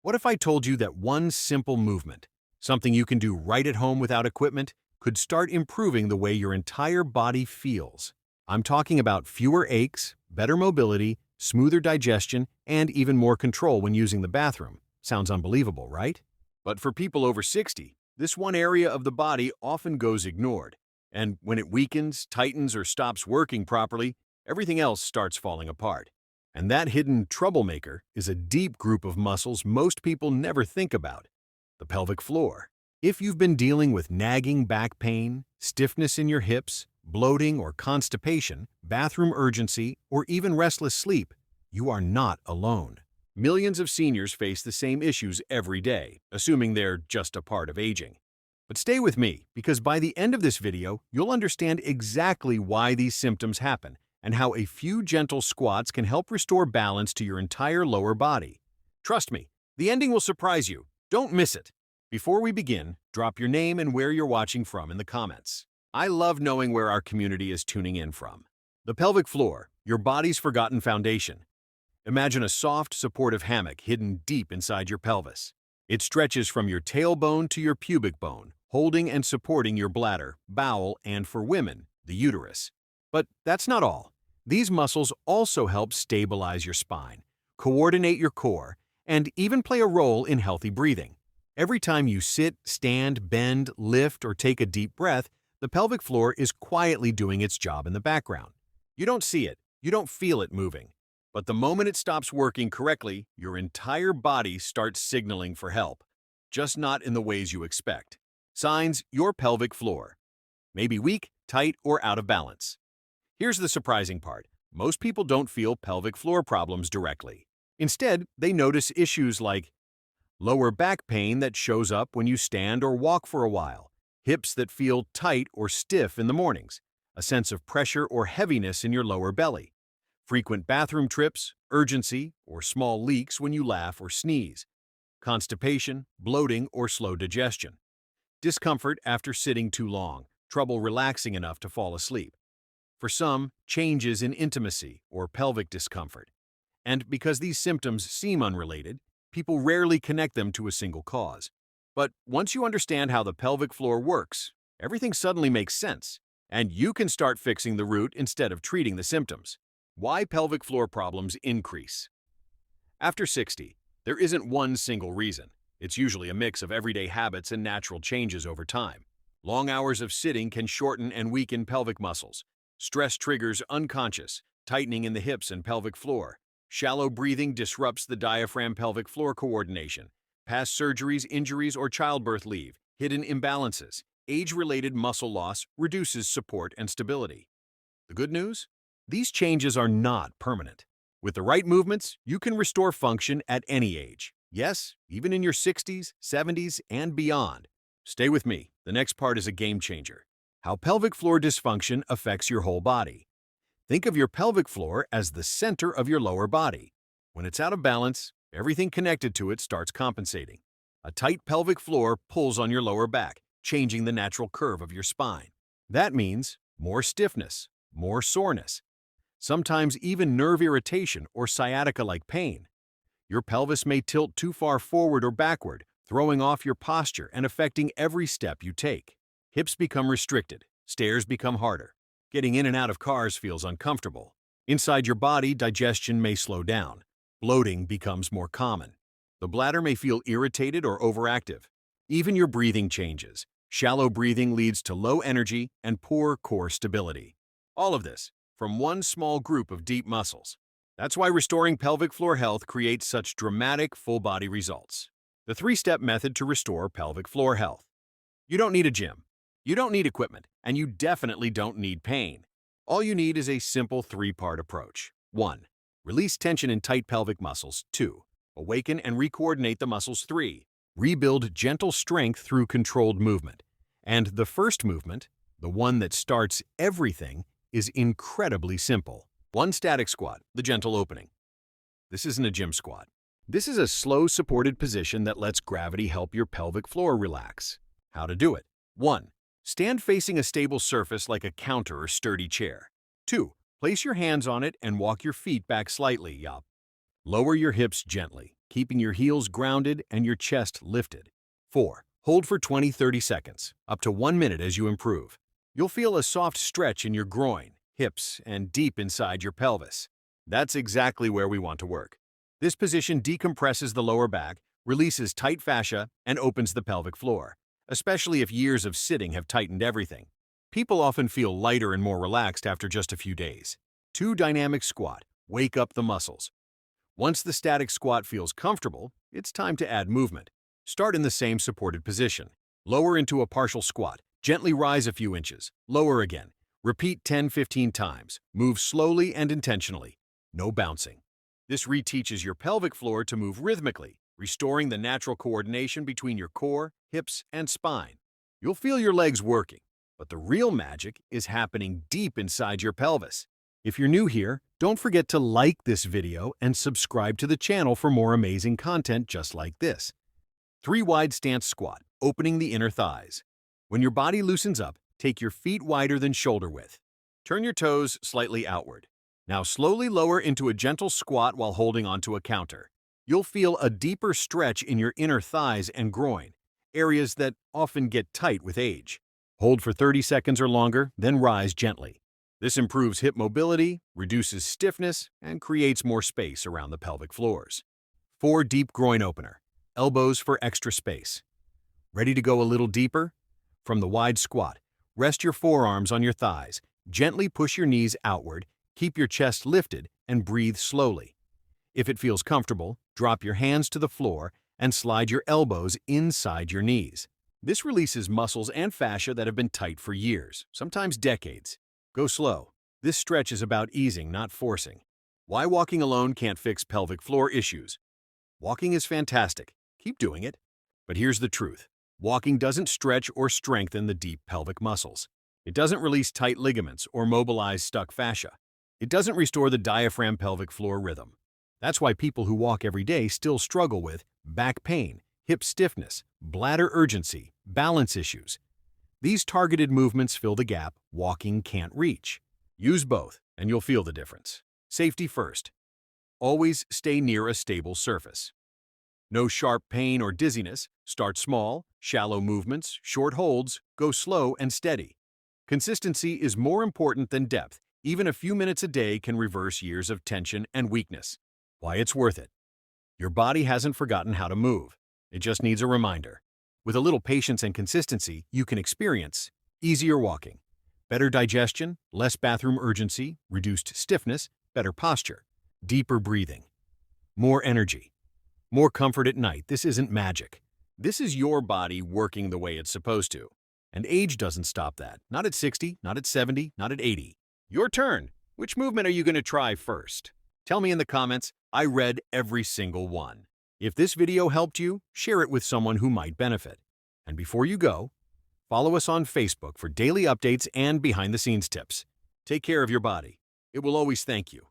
What if I told you that one simple movement, something you can do right at home without equipment, could start improving the way your entire body feels? I'm talking about fewer aches, better mobility, smoother digestion, and even more control when using the bathroom. Sounds unbelievable, right? But for people over 60, this one area of the body often goes ignored. And when it weakens, tightens, or stops working properly, everything else starts falling apart. And that hidden troublemaker is a deep group of muscles most people never think about: the pelvic floor. If you've been dealing with nagging back pain, stiffness in your hips, bloating or constipation, bathroom urgency, or even restless sleep, you are not alone. Millions of seniors face the same issues every day, assuming they're just a part of aging. But stay with me, because by the end of this video, you'll understand exactly why these symptoms happen and how a few gentle squats can help restore balance to your entire lower body. Trust me, the ending will surprise you. Don't miss it. Before we begin, drop your name and where you're watching from in the comments. I love knowing where our community is tuning in from. The pelvic floor, your body's forgotten foundation. Imagine a soft, supportive hammock hidden deep inside your pelvis. It stretches from your tailbone to your pubic bone, holding and supporting your bladder, bowel, and for women, the uterus. But that's not all. These muscles also help stabilize your spine, coordinate your core, and even play a role in healthy breathing. Every time you sit, stand, bend, lift, or take a deep breath, the pelvic floor is quietly doing its job in the background. You don't see it, you don't feel it moving. But the moment it stops working correctly, your entire body starts signaling for help, just not in the ways you expect. Signs: your pelvic floor may be weak, tight, or out of balance. Here's the surprising part. Most people don't feel pelvic floor problems directly. Instead, they notice issues like lower back pain that shows up when you stand or walk for a while, hips that feel tight or stiff in the mornings, a sense of pressure or heaviness in your lower belly, frequent bathroom trips, urgency, or small leaks when you laugh or sneeze, constipation, bloating, or slow digestion, discomfort after sitting too long, trouble relaxing enough to fall asleep. For some, changes in intimacy or pelvic discomfort. And because these symptoms seem unrelated, people rarely connect them to a single cause. But once you understand how the pelvic floor works, everything suddenly makes sense, and you can start fixing the root instead of treating the symptoms. Why pelvic floor problems increase? After 60, there isn't one single reason. It's usually a mix of everyday habits and natural changes over time. Long hours of sitting can shorten and weaken pelvic muscles. Stress triggers unconscious tightening in the hips and pelvic floor. Shallow breathing disrupts the diaphragm-pelvic floor coordination. Past surgeries, injuries, or childbirth leave hidden imbalances. Age-related muscle loss reduces support and stability. The good news? These changes are not permanent. With the right movements, you can restore function at any age. Yes, even in your 60s, 70s, and beyond. Stay with me. The next part is a game changer. How pelvic floor dysfunction affects your whole body. Think of your pelvic floor as the center of your lower body. When it's out of balance, everything connected to it starts compensating. A tight pelvic floor pulls on your lower back, changing the natural curve of your spine. That means more stiffness, more soreness, sometimes even nerve irritation or sciatica-like pain. Your pelvis may tilt too far forward or backward, throwing off your posture and affecting every step you take. Hips become restricted, stairs become harder. Getting in and out of cars feels uncomfortable. Inside your body, digestion may slow down. Bloating becomes more common. The bladder may feel irritated or overactive. Even your breathing changes. Shallow breathing leads to low energy and poor core stability. All of this from one small group of deep muscles. That's why restoring pelvic floor health creates such dramatic full-body results. The three-step method to restore pelvic floor health. You don't need a gym. You don't need equipment, and you definitely don't need pain. All you need is a simple three-part approach. 1. Release tension in tight pelvic muscles. 2. Awaken and recoordinate the muscles. 3. Rebuild gentle strength through controlled movement. And the first movement, the one that starts everything, is incredibly simple. 1 static squat, the gentle opening. This isn't a gym squat. This is a slow, supported position that lets gravity help your pelvic floor relax. How to do it. 1. Stand facing a stable surface like a counter or sturdy chair. 2. Place your hands on it and walk your feet back slightly. Lower your hips gently, keeping your heels grounded and your chest lifted. 4. Hold for 20-30 seconds, up to 1 minute as you improve. You'll feel a soft stretch in your groin, hips, and deep inside your pelvis. That's exactly where we want to work. This position decompresses the lower back, releases tight fascia, and opens the pelvic floor, especially if years of sitting have tightened everything. People often feel lighter and more relaxed after just a few days. 2. Dynamic squat. Wake up the muscles. Once the static squat feels comfortable, it's time to add movement. Start in the same supported position. Lower into a partial squat. Gently rise a few inches. Lower again. Repeat 10-15 times. Move slowly and intentionally. No bouncing. This reteaches your pelvic floor to move rhythmically, restoring the natural coordination between your core, hips, and spine. You'll feel your legs working, but the real magic is happening deep inside your pelvis. If you're new here, don't forget to like this video and subscribe to the channel for more amazing content just like this. 3. Wide stance squat, opening the inner thighs. When your body loosens up, take your feet wider than shoulder width. Turn your toes slightly outward. Now slowly lower into a gentle squat while holding onto a counter. You'll feel a deeper stretch in your inner thighs and groin, areas that often get tight with age. Hold for 30 seconds or longer, then rise gently. This improves hip mobility, reduces stiffness, and creates more space around the pelvic floors. 4. Deep groin opener. Elbows for extra space. Ready to go a little deeper? From the wide squat, rest your forearms on your thighs, gently push your knees outward, keep your chest lifted, and breathe slowly. If it feels comfortable, drop your hands to the floor and slide your elbows inside your knees. This releases muscles and fascia that have been tight for years, sometimes decades. Go slow. This stretch is about easing, not forcing. Why walking alone can't fix pelvic floor issues? Walking is fantastic. Keep doing it. But here's the truth. Walking doesn't stretch or strengthen the deep pelvic muscles. It doesn't release tight ligaments or mobilize stuck fascia. It doesn't restore the diaphragm pelvic floor rhythm. That's why people who walk every day still struggle with back pain, hip stiffness, bladder urgency, balance issues. These targeted movements fill the gap walking can't reach. Use both, and you'll feel the difference. Safety first. Always stay near a stable surface. No sharp pain or dizziness. Start small, shallow movements, short holds, go slow and steady. Consistency is more important than depth. Even a few minutes a day can reverse years of tension and weakness. Why it's worth it. Your body hasn't forgotten how to move. It just needs a reminder. With a little patience and consistency, you can experience easier walking, better digestion, less bathroom urgency, reduced stiffness, better posture, deeper breathing, more energy, more comfort at night. This isn't magic. This is your body working the way it's supposed to. And age doesn't stop that. Not at 60, not at 70, not at 80. Your turn. Which movement are you going to try first? Tell me in the comments. I read every single one. If this video helped you, share it with someone who might benefit. And before you go, follow us on Facebook for daily updates and behind-the-scenes tips. Take care of your body. It will always thank you.